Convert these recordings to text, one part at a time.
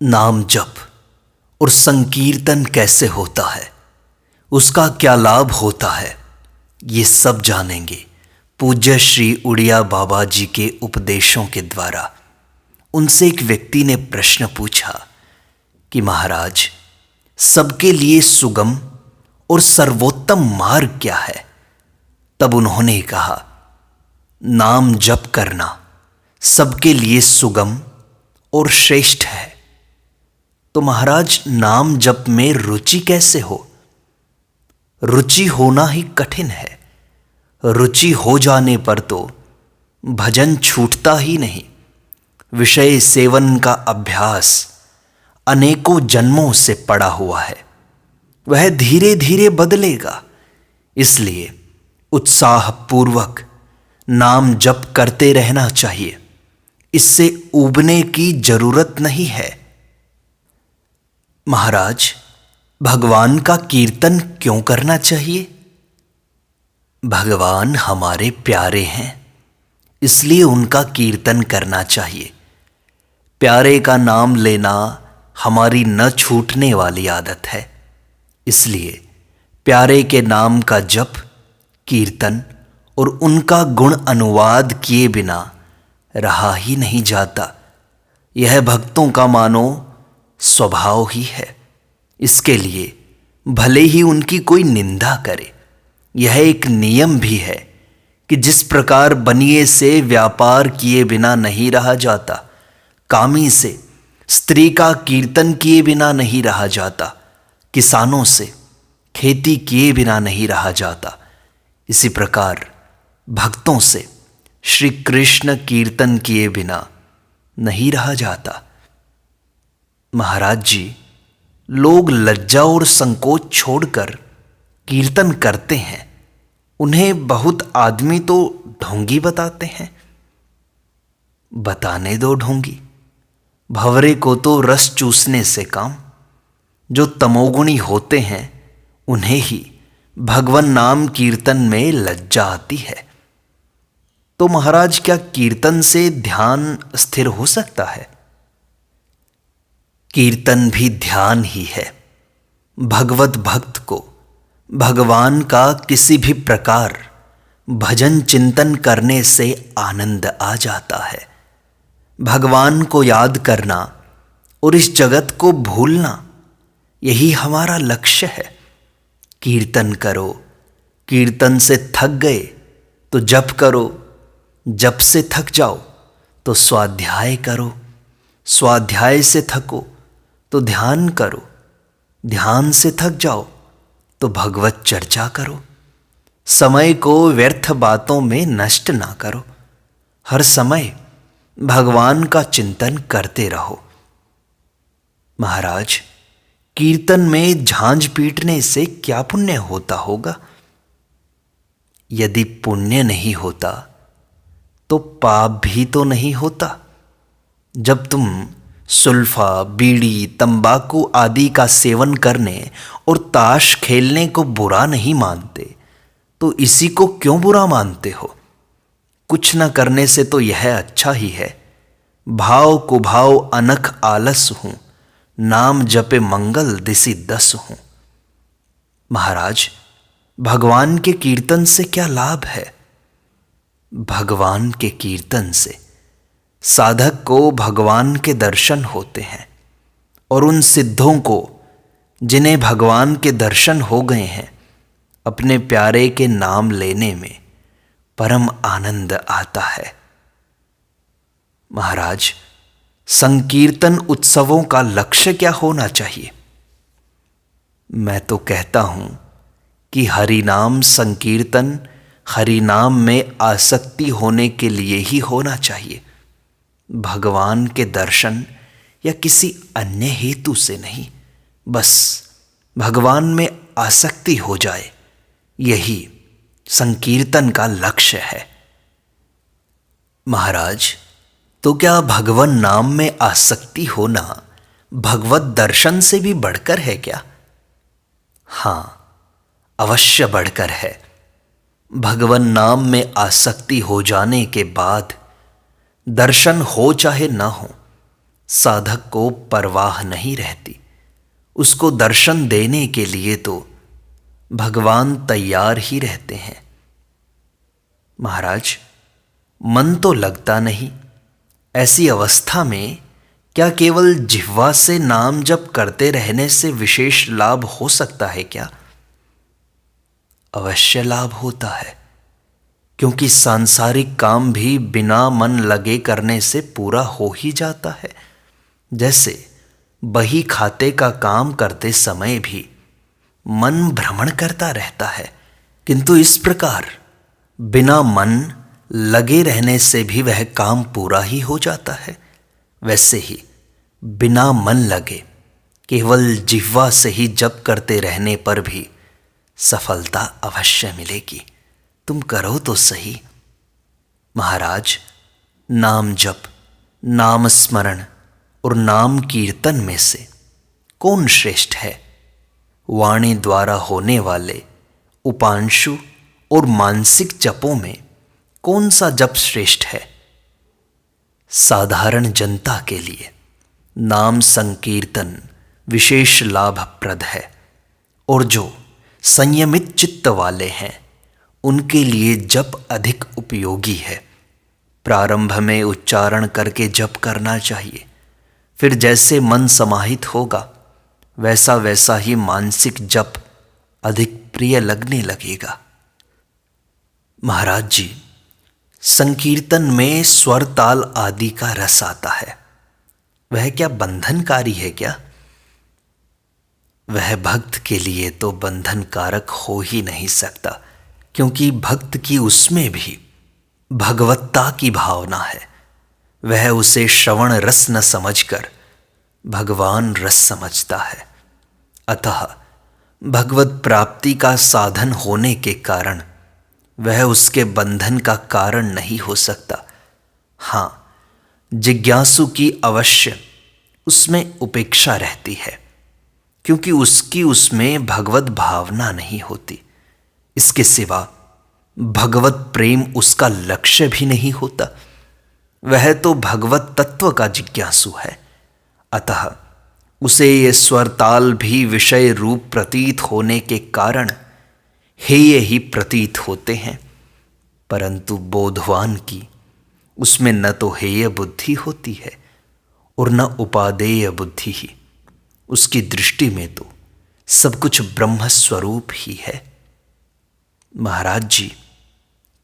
नाम जप और संकीर्तन कैसे होता है, उसका क्या लाभ होता है, ये सब जानेंगे पूज्य श्री उड़िया बाबा जी के उपदेशों के द्वारा। उनसे एक व्यक्ति ने प्रश्न पूछा कि महाराज, सबके लिए सुगम और सर्वोत्तम मार्ग क्या है? तब उन्होंने कहा, नाम जप करना सबके लिए सुगम और श्रेष्ठ है। तो महाराज, नाम जप में रुचि कैसे हो? रुचि होना ही कठिन है। रुचि हो जाने पर तो भजन छूटता ही नहीं। विषय सेवन का अभ्यास अनेकों जन्मों से पड़ा हुआ है, वह धीरे धीरे बदलेगा। इसलिए उत्साहपूर्वक नाम जप करते रहना चाहिए। इससे ऊबने की जरूरत नहीं है। महाराज, भगवान का कीर्तन क्यों करना चाहिए? भगवान हमारे प्यारे हैं, इसलिए उनका कीर्तन करना चाहिए। प्यारे का नाम लेना हमारी न छूटने वाली आदत है। इसलिए प्यारे के नाम का जप, कीर्तन और उनका गुण अनुवाद किए बिना रहा ही नहीं जाता। यह भक्तों का मानो स्वभाव ही है। इसके लिए भले ही उनकी कोई निंदा करे, यह एक नियम भी है कि जिस प्रकार बनिए से व्यापार किए बिना नहीं रहा जाता, कामी से स्त्री का कीर्तन किए बिना नहीं रहा जाता, किसानों से खेती किए बिना नहीं रहा जाता, इसी प्रकार भक्तों से श्री कृष्ण कीर्तन किए बिना नहीं रहा जाता। महाराज जी, लोग लज्जा और संकोच छोड़कर कीर्तन करते हैं। उन्हें बहुत आदमी तो ढोंगी बताते हैं। बताने दो ढोंगी, भंवरे को तो रस चूसने से काम। जो तमोगुणी होते हैं उन्हें ही भगवन नाम कीर्तन में लज्जा आती है। तो महाराज, क्या कीर्तन से ध्यान स्थिर हो सकता है? कीर्तन भी ध्यान ही है। भगवत भक्त को भगवान का किसी भी प्रकार भजन चिंतन करने से आनंद आ जाता है। भगवान को याद करना और इस जगत को भूलना, यही हमारा लक्ष्य है। कीर्तन करो, कीर्तन से थक गए तो जप करो, जप से थक जाओ तो स्वाध्याय करो, स्वाध्याय से थको तो ध्यान करो, ध्यान से थक जाओ तो भगवत चर्चा करो। समय को व्यर्थ बातों में नष्ट ना करो। हर समय भगवान का चिंतन करते रहो। महाराज, कीर्तन में झांझ पीटने से क्या पुण्य होता होगा? यदि पुण्य नहीं होता तो पाप भी तो नहीं होता। जब तुम सुल्फा, बीड़ी, तंबाकू आदि का सेवन करने और ताश खेलने को बुरा नहीं मानते, तो इसी को क्यों बुरा मानते हो? कुछ न करने से तो यह अच्छा ही है। भाव कुभाव अनख आलस हूं, नाम जपे मंगल दिसि दस हूं। महाराज, भगवान के कीर्तन से क्या लाभ है? भगवान के कीर्तन से साधक को भगवान के दर्शन होते हैं, और उन सिद्धों को जिन्हें भगवान के दर्शन हो गए हैं, अपने प्यारे के नाम लेने में परम आनंद आता है। महाराज, संकीर्तन उत्सवों का लक्ष्य क्या होना चाहिए? मैं तो कहता हूं कि हरिनाम संकीर्तन हरिनाम में आसक्ति होने के लिए ही होना चाहिए, भगवान के दर्शन या किसी अन्य हेतु से नहीं। बस भगवान में आसक्ति हो जाए, यही संकीर्तन का लक्ष्य है। महाराज, तो क्या भगवान नाम में आसक्ति होना भगवत दर्शन से भी बढ़कर है क्या? हां, अवश्य बढ़कर है। भगवान नाम में आसक्ति हो जाने के बाद दर्शन हो चाहे ना हो, साधक को परवाह नहीं रहती। उसको दर्शन देने के लिए तो भगवान तैयार ही रहते हैं। महाराज, मन तो लगता नहीं। ऐसी अवस्था में क्या केवल जिह्वा से नाम जप करते रहने से विशेष लाभ हो सकता है क्या? अवश्य लाभ होता है, क्योंकि सांसारिक काम भी बिना मन लगे करने से पूरा हो ही जाता है। जैसे बही खाते का काम करते समय भी मन भ्रमण करता रहता है, किंतु इस प्रकार बिना मन लगे रहने से भी वह काम पूरा ही हो जाता है। वैसे ही बिना मन लगे केवल जिह्वा से ही जप करते रहने पर भी सफलता अवश्य मिलेगी। तुम करो तो सही। महाराज, नाम जप, नाम स्मरण और नाम कीर्तन में से कौन श्रेष्ठ है? वाणी द्वारा होने वाले उपांशु और मानसिक जपों में कौन सा जप श्रेष्ठ है? साधारण जनता के लिए नाम संकीर्तन विशेष लाभप्रद है, और जो संयमित चित्त वाले हैं उनके लिए जप अधिक उपयोगी है। प्रारंभ में उच्चारण करके जप करना चाहिए, फिर जैसे मन समाहित होगा वैसा वैसा ही मानसिक जप अधिक प्रिय लगने लगेगा। महाराज जी, संकीर्तन में स्वर ताल आदि का रस आता है, वह क्या बंधनकारी है क्या? वह भक्त के लिए तो बंधनकारक हो ही नहीं सकता, क्योंकि भक्त की उसमें भी भगवत्ता की भावना है। वह उसे श्रवण रस न समझकर भगवान रस समझता है। अतः भगवत प्राप्ति का साधन होने के कारण वह उसके बंधन का कारण नहीं हो सकता। हाँ, जिज्ञासु की अवश्य उसमें उपेक्षा रहती है, क्योंकि उसकी उसमें भगवत भावना नहीं होती। इसके सिवा भगवत प्रेम उसका लक्ष्य भी नहीं होता। वह तो भगवत तत्व का जिज्ञासु है। अतः उसे ये स्वर ताल भी विषय रूप प्रतीत होने के कारण हेय ही प्रतीत होते हैं, परंतु बोधवान की उसमें न तो हेय बुद्धि होती है और न उपादेय बुद्धि ही। उसकी दृष्टि में तो सब कुछ ब्रह्म स्वरूप ही है। महाराज जी,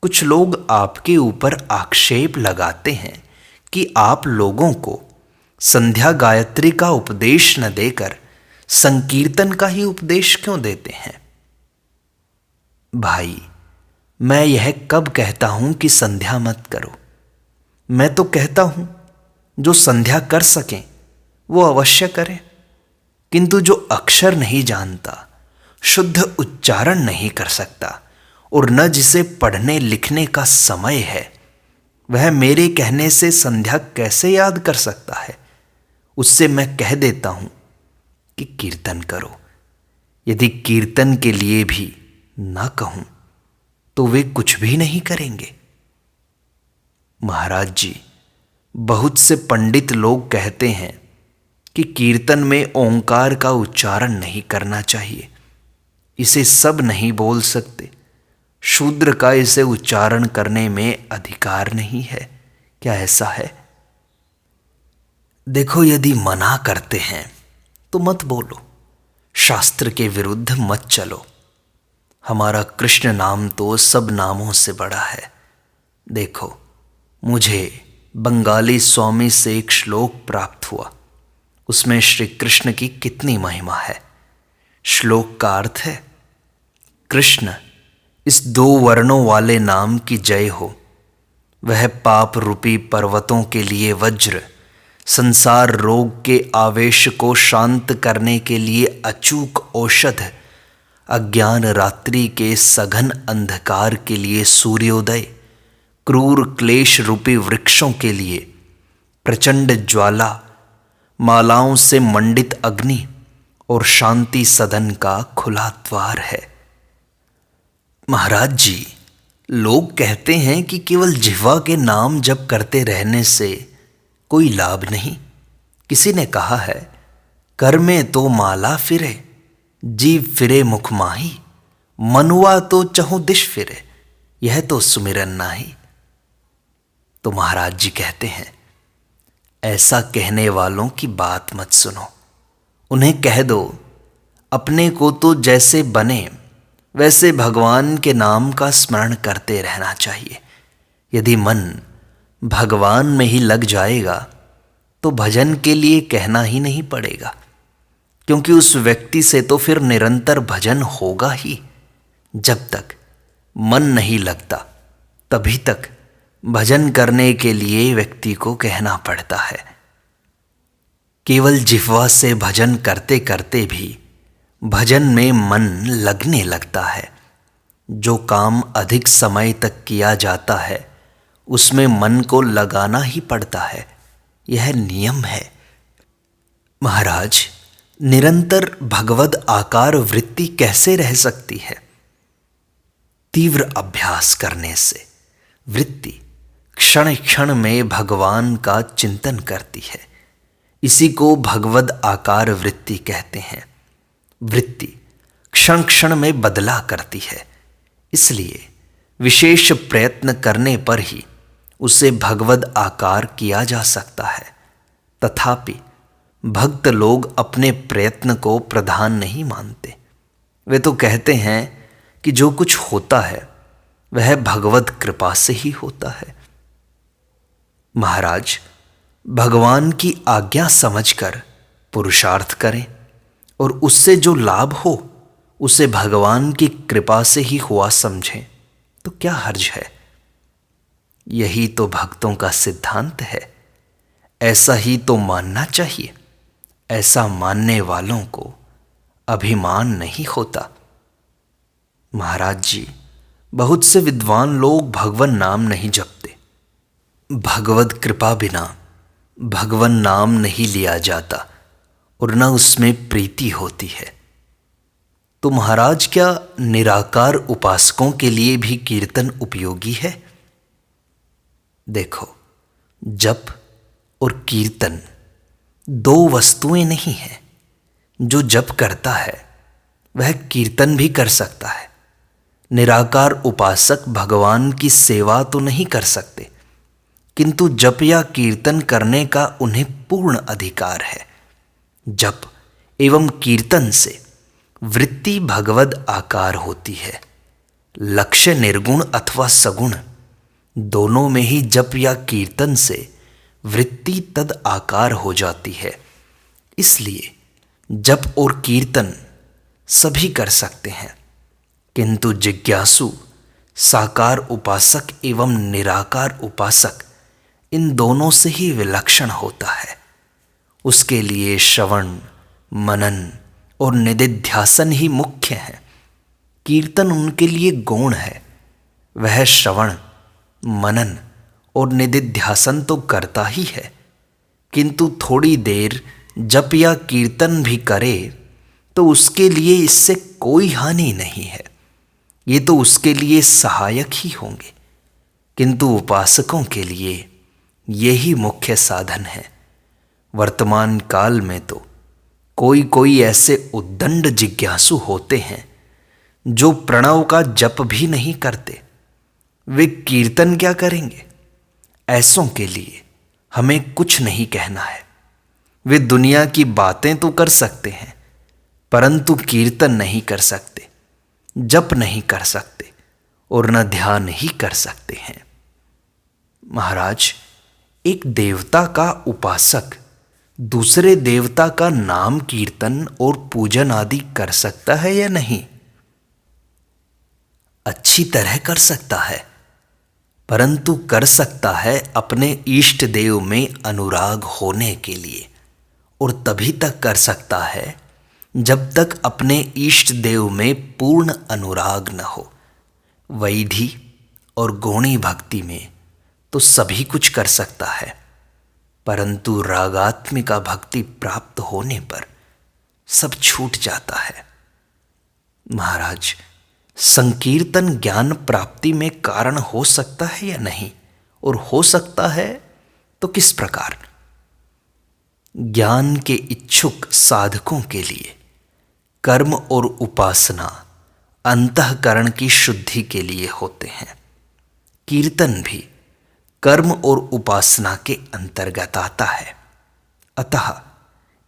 कुछ लोग आपके ऊपर आक्षेप लगाते हैं कि आप लोगों को संध्या गायत्री का उपदेश न देकर संकीर्तन का ही उपदेश क्यों देते हैं? भाई, मैं यह कब कहता हूं कि संध्या मत करो? मैं तो कहता हूं जो संध्या कर सकें वो अवश्य करें, किंतु जो अक्षर नहीं जानता, शुद्ध उच्चारण नहीं कर सकता और न जिसे पढ़ने लिखने का समय है, वह मेरे कहने से संध्या कैसे याद कर सकता है? उससे मैं कह देता हूं कि कीर्तन करो। यदि कीर्तन के लिए भी ना कहूं तो वे कुछ भी नहीं करेंगे। महाराज जी, बहुत से पंडित लोग कहते हैं कि कीर्तन में ओंकार का उच्चारण नहीं करना चाहिए, इसे सब नहीं बोल सकते, शूद्र का इसे उच्चारण करने में अधिकार नहीं है। क्या ऐसा है? देखो, यदि मना करते हैं तो मत बोलो, शास्त्र के विरुद्ध मत चलो। हमारा कृष्ण नाम तो सब नामों से बड़ा है। देखो, मुझे बंगाली स्वामी से एक श्लोक प्राप्त हुआ, उसमें श्री कृष्ण की कितनी महिमा है। श्लोक का अर्थ है, कृष्ण इस 2 वर्णों वाले नाम की जय हो। वह पाप रूपी पर्वतों के लिए वज्र, संसार रोग के आवेश को शांत करने के लिए अचूक औषध, अज्ञान रात्रि के सघन अंधकार के लिए सूर्योदय, क्रूर क्लेश रूपी वृक्षों के लिए प्रचंड ज्वाला, मालाओं से मंडित अग्नि और शांति सदन का खुला द्वार है। महाराज जी, लोग कहते हैं कि केवल जिह्वा के नाम जप करते रहने से कोई लाभ नहीं, किसी ने कहा है, कर में तो माला फिरे, जीव फिरे मुख माही, मनुआ तो चहुं दिश फिरे, यह तो सुमिरन नाही। तो महाराज जी कहते हैं, ऐसा कहने वालों की बात मत सुनो। उन्हें कह दो, अपने को तो जैसे बने वैसे भगवान के नाम का स्मरण करते रहना चाहिए। यदि मन भगवान में ही लग जाएगा तो भजन के लिए कहना ही नहीं पड़ेगा, क्योंकि उस व्यक्ति से तो फिर निरंतर भजन होगा ही। जब तक मन नहीं लगता तभी तक भजन करने के लिए व्यक्ति को कहना पड़ता है। केवल जिह्वा से भजन करते करते भी भजन में मन लगने लगता है। जो काम अधिक समय तक किया जाता है उसमें मन को लगाना ही पड़ता है, यह नियम है। महाराज, निरंतर भगवद आकार वृत्ति कैसे रह सकती है? तीव्र अभ्यास करने से वृत्ति क्षण क्षण में भगवान का चिंतन करती है। इसी को भगवद आकार वृत्ति कहते हैं। वृत्ति क्षण क्षण में बदला करती है, इसलिए विशेष प्रयत्न करने पर ही उसे भगवद आकार किया जा सकता है। तथापि भक्त लोग अपने प्रयत्न को प्रधान नहीं मानते। वे तो कहते हैं कि जो कुछ होता है वह भगवद कृपा से ही होता है। महाराज, भगवान की आज्ञा समझकर पुरुषार्थ करें और उससे जो लाभ हो उसे भगवान की कृपा से ही हुआ समझें तो क्या हर्ज है? यही तो भक्तों का सिद्धांत है। ऐसा ही तो मानना चाहिए। ऐसा मानने वालों को अभिमान नहीं होता। महाराज जी, बहुत से विद्वान लोग भगवन नाम नहीं जपते। भगवद कृपा बिना भगवन नाम नहीं लिया जाता और न उसमें प्रीति होती है। तो महाराज, क्या निराकार उपासकों के लिए भी कीर्तन उपयोगी है? देखो, जप और कीर्तन दो वस्तुएं नहीं हैं। जो जप करता है वह कीर्तन भी कर सकता है। निराकार उपासक भगवान की सेवा तो नहीं कर सकते, किंतु जप या कीर्तन करने का उन्हें पूर्ण अधिकार है। जप एवं कीर्तन से वृत्ति भगवद आकार होती है। लक्ष्य निर्गुण अथवा सगुण दोनों में ही जप या कीर्तन से वृत्ति तद आकार हो जाती है। इसलिए जप और कीर्तन सभी कर सकते हैं, किंतु जिज्ञासु, साकार उपासक एवं निराकार उपासक इन दोनों से ही विलक्षण होता है। उसके लिए श्रवण, मनन और निदिध्यासन ही मुख्य है। कीर्तन उनके लिए गौण है। वह श्रवण, मनन और निदिध्यासन तो करता ही है, किंतु थोड़ी देर जप या कीर्तन भी करे तो उसके लिए इससे कोई हानि नहीं है। ये तो उसके लिए सहायक ही होंगे, किंतु उपासकों के लिए यही मुख्य साधन है। वर्तमान काल में तो कोई कोई ऐसे उद्दंड जिज्ञासु होते हैं जो प्रणव का जप भी नहीं करते। वे कीर्तन क्या करेंगे? ऐसों के लिए हमें कुछ नहीं कहना है। वे दुनिया की बातें तो कर सकते हैं, परंतु कीर्तन नहीं कर सकते, जप नहीं कर सकते और न ध्यान ही कर सकते हैं। महाराज, एक देवता का उपासक दूसरे देवता का नाम कीर्तन और पूजन आदि कर सकता है या नहीं? अच्छी तरह कर सकता है, परंतु कर सकता है अपने इष्ट देव में अनुराग होने के लिए, और तभी तक कर सकता है जब तक अपने इष्ट देव में पूर्ण अनुराग न हो। वैधि और गौणी भक्ति में तो सभी कुछ कर सकता है, परंतु रागात्मिका भक्ति प्राप्त होने पर सब छूट जाता है। महाराज, संकीर्तन ज्ञान प्राप्ति में कारण हो सकता है या नहीं, और हो सकता है तो किस प्रकार? ज्ञान के इच्छुक साधकों के लिए कर्म और उपासना अंतःकरण की शुद्धि के लिए होते हैं। कीर्तन भी कर्म और उपासना के अंतर्गत आता है। अतः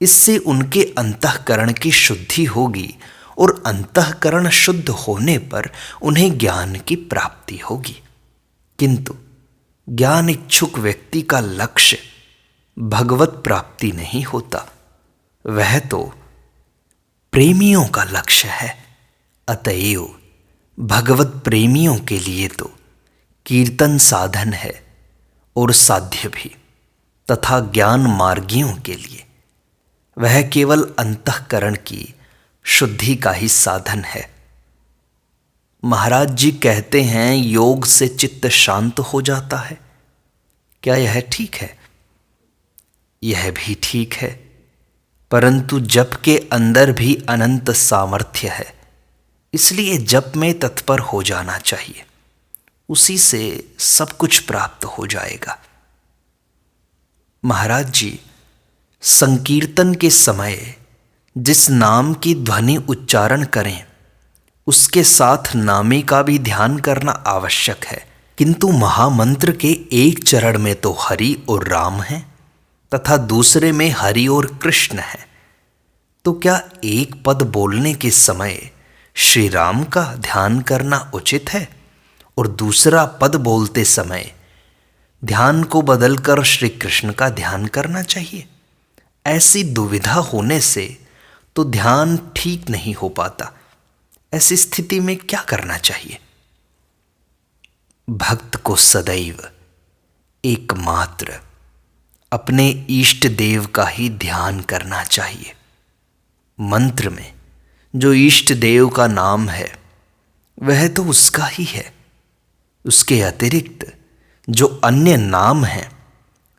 इससे उनके अंतःकरण की शुद्धि होगी और अंतःकरण शुद्ध होने पर उन्हें ज्ञान की प्राप्ति होगी। किंतु ज्ञान इच्छुक व्यक्ति का लक्ष्य भगवत प्राप्ति नहीं होता, वह तो प्रेमियों का लक्ष्य है। अतएव भगवत प्रेमियों के लिए तो कीर्तन साधन है और साध्य भी, तथा ज्ञान मार्गियों के लिए वह केवल अंतःकरण की शुद्धि का ही साधन है। महाराज जी कहते हैं योग से चित्त शांत हो जाता है। क्या यह ठीक है? यह भी ठीक है, परंतु जप के अंदर भी अनंत सामर्थ्य है, इसलिए जप में तत्पर हो जाना चाहिए। उसी से सब कुछ प्राप्त हो जाएगा। महाराज जी संकीर्तन के समय जिस नाम की ध्वनि उच्चारण करें उसके साथ नामे का भी ध्यान करना आवश्यक है। किंतु महामंत्र के एक चरण में तो हरि और राम है तथा दूसरे में हरि और कृष्ण है, तो क्या एक पद बोलने के समय श्री राम का ध्यान करना उचित है और दूसरा पद बोलते समय ध्यान को बदलकर श्री कृष्ण का ध्यान करना चाहिए? ऐसी दुविधा होने से तो ध्यान ठीक नहीं हो पाता। ऐसी स्थिति में क्या करना चाहिए? भक्त को सदैव एकमात्र अपने इष्ट देव का ही ध्यान करना चाहिए। मंत्र में जो इष्ट देव का नाम है वह तो उसका ही है। उसके अतिरिक्त जो अन्य नाम हैं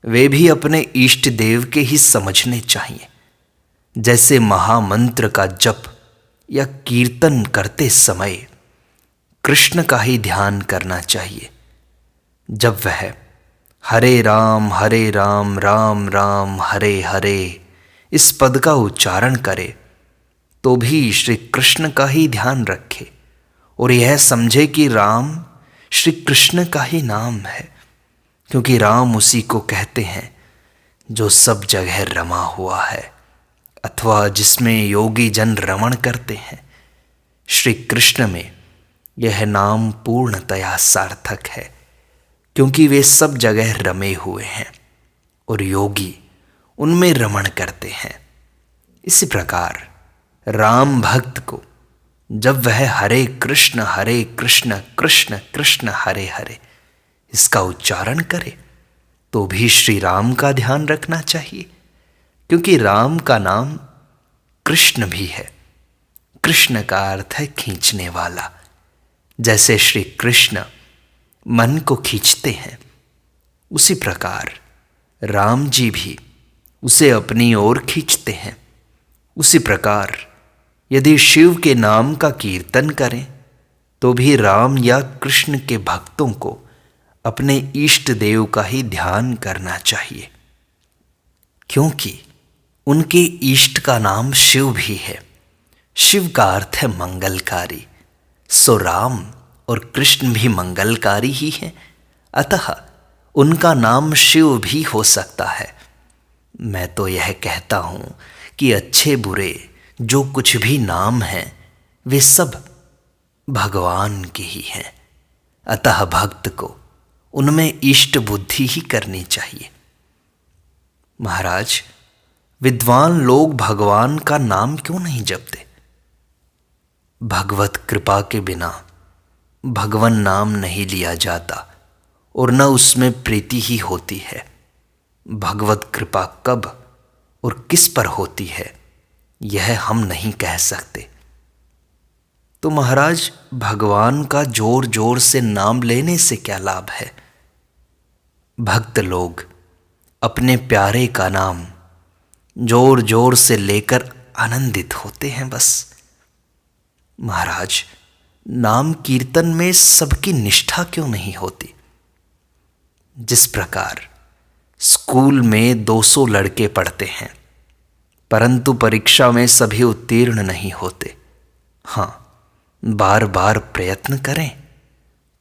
वे भी अपने इष्ट देव के ही समझने चाहिए। जैसे महामंत्र का जप या कीर्तन करते समय कृष्ण का ही ध्यान करना चाहिए। जब वह हरे राम राम राम हरे हरे इस पद का उच्चारण करे तो भी श्री कृष्ण का ही ध्यान रखे और यह समझे कि राम श्री कृष्ण का ही नाम है, क्योंकि राम उसी को कहते हैं जो सब जगह रमा हुआ है अथवा जिसमें योगी जन रमण करते हैं। श्री कृष्ण में यह नाम पूर्णतया सार्थक है, क्योंकि वे सब जगह रमे हुए हैं और योगी उनमें रमण करते हैं। इसी प्रकार राम भक्त को जब वह हरे कृष्ण कृष्ण कृष्ण हरे हरे इसका उच्चारण करे तो भी श्री राम का ध्यान रखना चाहिए, क्योंकि राम का नाम कृष्ण भी है। कृष्ण का अर्थ है खींचने वाला। जैसे श्री कृष्ण मन को खींचते हैं, उसी प्रकार राम जी भी उसे अपनी ओर खींचते हैं। उसी प्रकार यदि शिव के नाम का कीर्तन करें तो भी राम या कृष्ण के भक्तों को अपने इष्ट देव का ही ध्यान करना चाहिए, क्योंकि उनके इष्ट का नाम शिव भी है। शिव का अर्थ है मंगलकारी, सो राम और कृष्ण भी मंगलकारी ही हैं। अतः उनका नाम शिव भी हो सकता है। मैं तो यह कहता हूँ कि अच्छे बुरे जो कुछ भी नाम हैं वे सब भगवान के ही हैं। अतः भक्त को उनमें इष्ट बुद्धि ही करनी चाहिए। महाराज विद्वान लोग भगवान का नाम क्यों नहीं जपते? भगवत कृपा के बिना भगवान नाम नहीं लिया जाता और न उसमें प्रीति ही होती है। भगवत कृपा कब और किस पर होती है यह हम नहीं कह सकते। तो महाराज भगवान का जोर जोर से नाम लेने से क्या लाभ है? भक्त लोग अपने प्यारे का नाम जोर जोर से लेकर आनंदित होते हैं बस। महाराज नाम कीर्तन में सबकी निष्ठा क्यों नहीं होती? जिस प्रकार स्कूल में 200 लड़के पढ़ते हैं, परंतु परीक्षा में सभी उत्तीर्ण नहीं होते। हाँ, बार बार प्रयत्न करें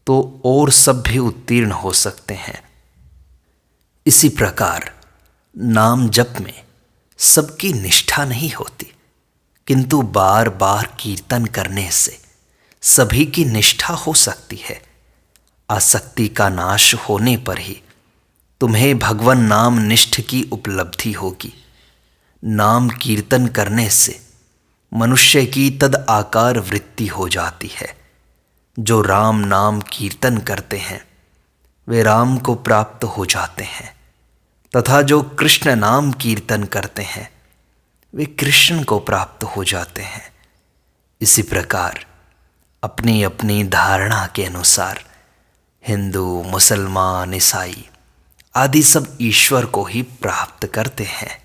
तो और सब भी उत्तीर्ण हो सकते हैं। इसी प्रकार नाम जप में सबकी निष्ठा नहीं होती, किंतु बार बार कीर्तन करने से सभी की निष्ठा हो सकती है। आसक्ति का नाश होने पर ही तुम्हें भगवान नाम निष्ठ की उपलब्धि होगी। नाम कीर्तन करने से मनुष्य की तद आकार वृत्ति हो जाती है। जो राम नाम कीर्तन करते हैं वे राम को प्राप्त हो जाते हैं, तथा जो कृष्ण नाम कीर्तन करते हैं वे कृष्ण को प्राप्त हो जाते हैं। इसी प्रकार अपनी अपनी धारणा के अनुसार हिंदू, मुसलमान, ईसाई आदि सब ईश्वर को ही प्राप्त करते हैं।